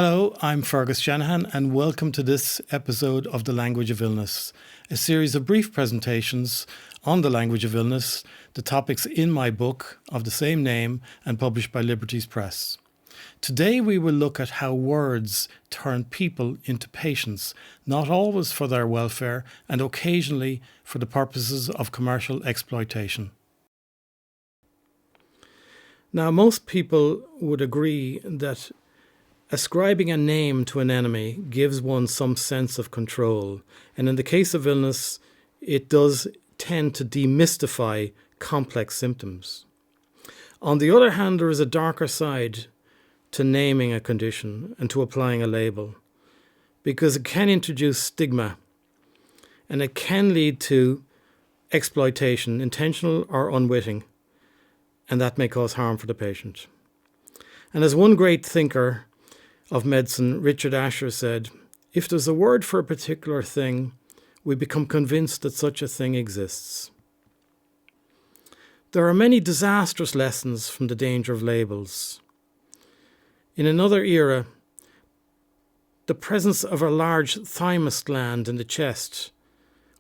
Hello, I'm Fergus Shanahan, and welcome to this episode of The Language of Illness, a series of brief presentations on the language of illness, the topics in my book of the same name and published by Liberties Press. Today we will look at how words turn people into patients, not always for their welfare and occasionally for the purposes of commercial exploitation. Now, most people would agree that ascribing a name to an enemy gives one some sense of control, and in the case of illness, it does tend to demystify complex symptoms. On the other hand, there is a darker side to naming a condition and to applying a label, because it can introduce stigma and it can lead to exploitation, intentional or unwitting, and that may cause harm for the patient. And as one great thinker of medicine, Richard Asher, said, "If there's a word for a particular thing, we become convinced that such a thing exists." There are many disastrous lessons from the danger of labels. In another era, the presence of a large thymus gland in the chest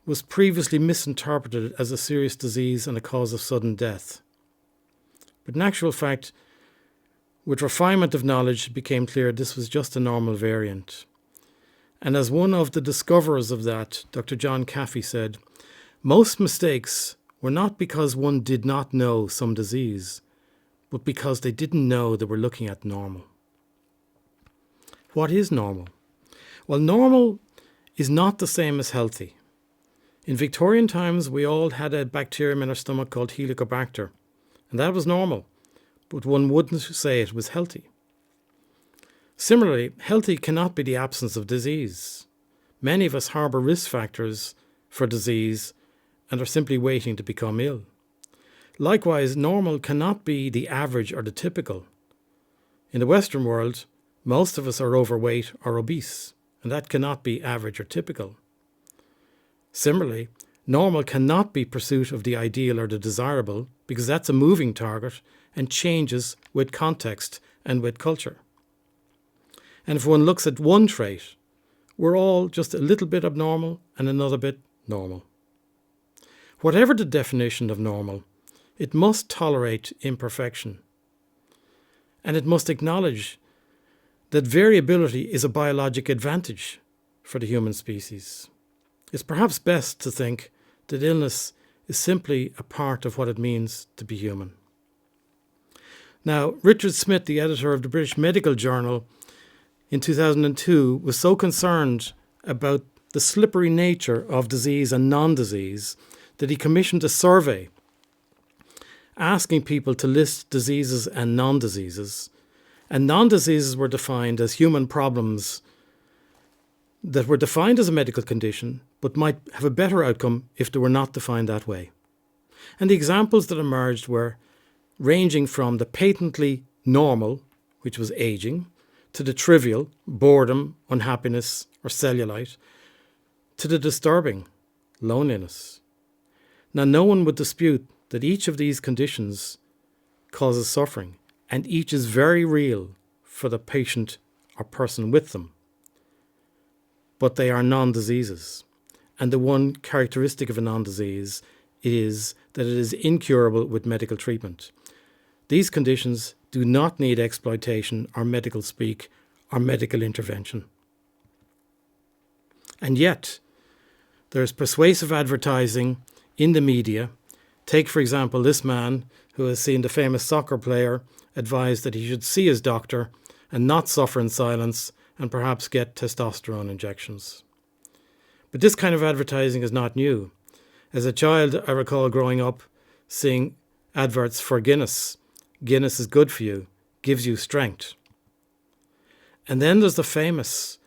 was previously misinterpreted as a serious disease and a cause of sudden death. But in actual fact, with refinement of knowledge, it became clear this was just a normal variant. And as one of the discoverers of that, Dr. John Caffey, said, most mistakes were not because one did not know some disease, but because they didn't know they were looking at normal. What is normal? Well, normal is not the same as healthy. In Victorian times, we all had a bacterium in our stomach called Helicobacter, and that was normal, but one wouldn't say it was healthy. Similarly, healthy cannot be the absence of disease. Many of us harbour risk factors for disease and are simply waiting to become ill. Likewise, normal cannot be the average or the typical. In the Western world, most of us are overweight or obese, and that cannot be average or typical. Similarly, normal cannot be pursuit of the ideal or the desirable, because that's a moving target and changes with context and with culture. And if one looks at one trait, we're all just a little bit abnormal and another bit normal. Whatever the definition of normal, it must tolerate imperfection. And it must acknowledge that variability is a biologic advantage for the human species. It's perhaps best to think that illness is simply a part of what it means to be human. Now, Richard Smith, the editor of the British Medical Journal, in 2002 was so concerned about the slippery nature of disease and non-disease that he commissioned a survey asking people to list diseases and non-diseases. And non-diseases were defined as human problems that were defined as a medical condition, but might have a better outcome if they were not defined that way. And the examples that emerged were ranging from the patently normal, which was aging, to the trivial, boredom, unhappiness, or cellulite, to the disturbing, loneliness. Now, no one would dispute that each of these conditions causes suffering, and each is very real for the patient or person with them. But they are non-diseases. And the one characteristic of a non-disease is that it is incurable with medical treatment. These conditions do not need exploitation or medical speak or medical intervention. And yet, there is persuasive advertising in the media. Take, for example, this man who has seen the famous soccer player advise that he should see his doctor and not suffer in silence and perhaps get testosterone injections. But this kind of advertising is not new. As a child, I recall growing up seeing adverts for Guinness. Guinness is good for you, gives you strength. And then there's the famous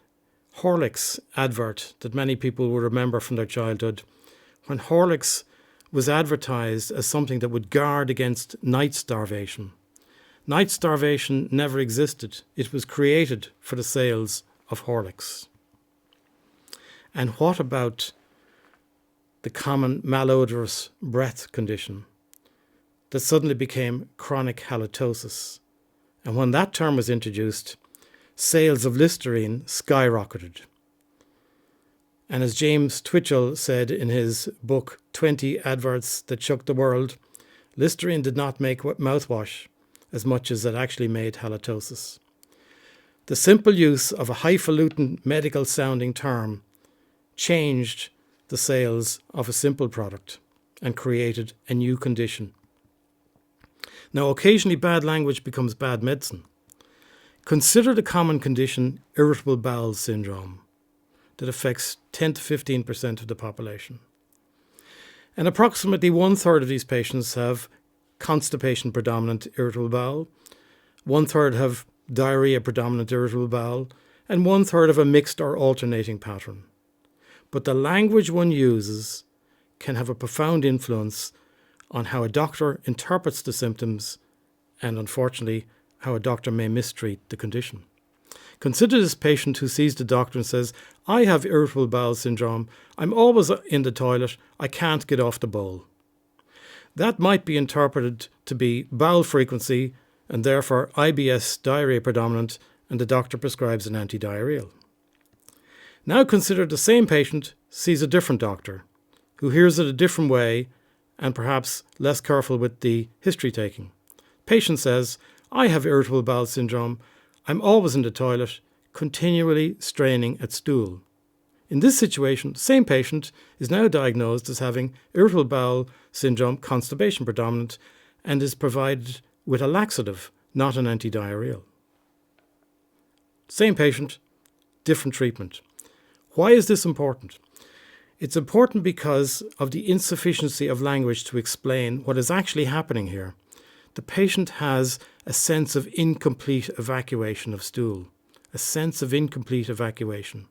Horlicks advert that many people will remember from their childhood, when Horlicks was advertised as something that would guard against night starvation. Night starvation never existed. It was created for the sales of Horlicks. And what about the common malodorous breath condition that suddenly became chronic halitosis? And when that term was introduced, sales of Listerine skyrocketed. And as James Twitchell said in his book 20 Adverts That Shook the World, Listerine did not make mouthwash as much as it actually made halitosis. The simple use of a highfalutin medical sounding term changed the sales of a simple product and created a new condition. Now, occasionally bad language becomes bad medicine. Consider the common condition irritable bowel syndrome that affects 10 to 15% of the population. And approximately 1/3 of these patients have constipation predominant irritable bowel, 1/3 have diarrhea predominant irritable bowel, and 1/3 have a mixed or alternating pattern. But the language one uses can have a profound influence on how a doctor interprets the symptoms and, unfortunately, how a doctor may mistreat the condition. Consider this patient who sees the doctor and says, "I have irritable bowel syndrome. I'm always in the toilet. I can't get off the bowl." That might be interpreted to be bowel frequency and therefore IBS diarrhea predominant, and the doctor prescribes an antidiarrheal. Now consider the same patient sees a different doctor who hears it a different way and perhaps less careful with the history taking. Patient says, "I have irritable bowel syndrome. I'm always in the toilet, continually straining at stool." In this situation, the same patient is now diagnosed as having irritable bowel syndrome, constipation predominant, and is provided with a laxative, not an antidiarrheal. Same patient, different treatment. Why is this important? It's important because of the insufficiency of language to explain what is actually happening here. The patient has a sense of incomplete evacuation of stool, a sense of incomplete evacuation.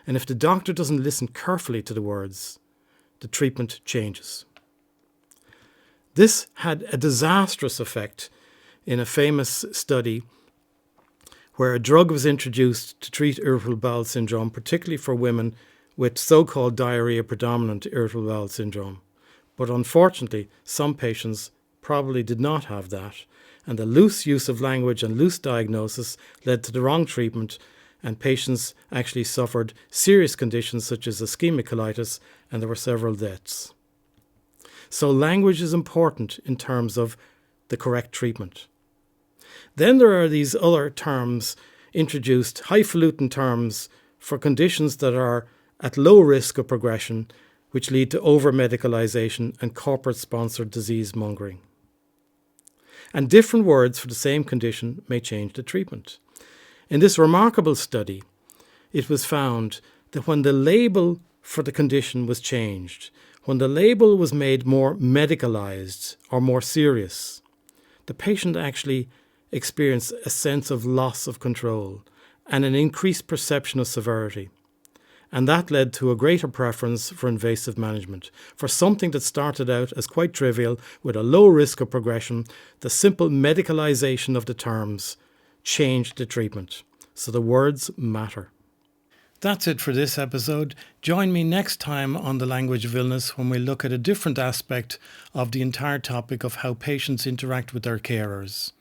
And if the doctor doesn't listen carefully to the words, the treatment changes. This had a disastrous effect in a famous study where a drug was introduced to treat irritable bowel syndrome, particularly for women with so-called diarrhea predominant irritable bowel syndrome. But unfortunately, some patients probably did not have that, and the loose use of language and loose diagnosis led to the wrong treatment, and patients actually suffered serious conditions such as ischemic colitis, and there were several deaths. So language is important in terms of the correct treatment. Then there are these other terms introduced, highfalutin terms for conditions that are at low risk of progression, which lead to over-medicalization and corporate-sponsored disease mongering. And different words for the same condition may change the treatment. In this remarkable study, it was found that when the label for the condition was changed, when the label was made more medicalized or more serious, the patient actually experienced a sense of loss of control and an increased perception of severity. And that led to a greater preference for invasive management. For something that started out as quite trivial with a low risk of progression, the simple medicalization of the terms changed the treatment. So the words matter. That's it for this episode. Join me next time on The Language of Illness when we look at a different aspect of the entire topic of how patients interact with their carers.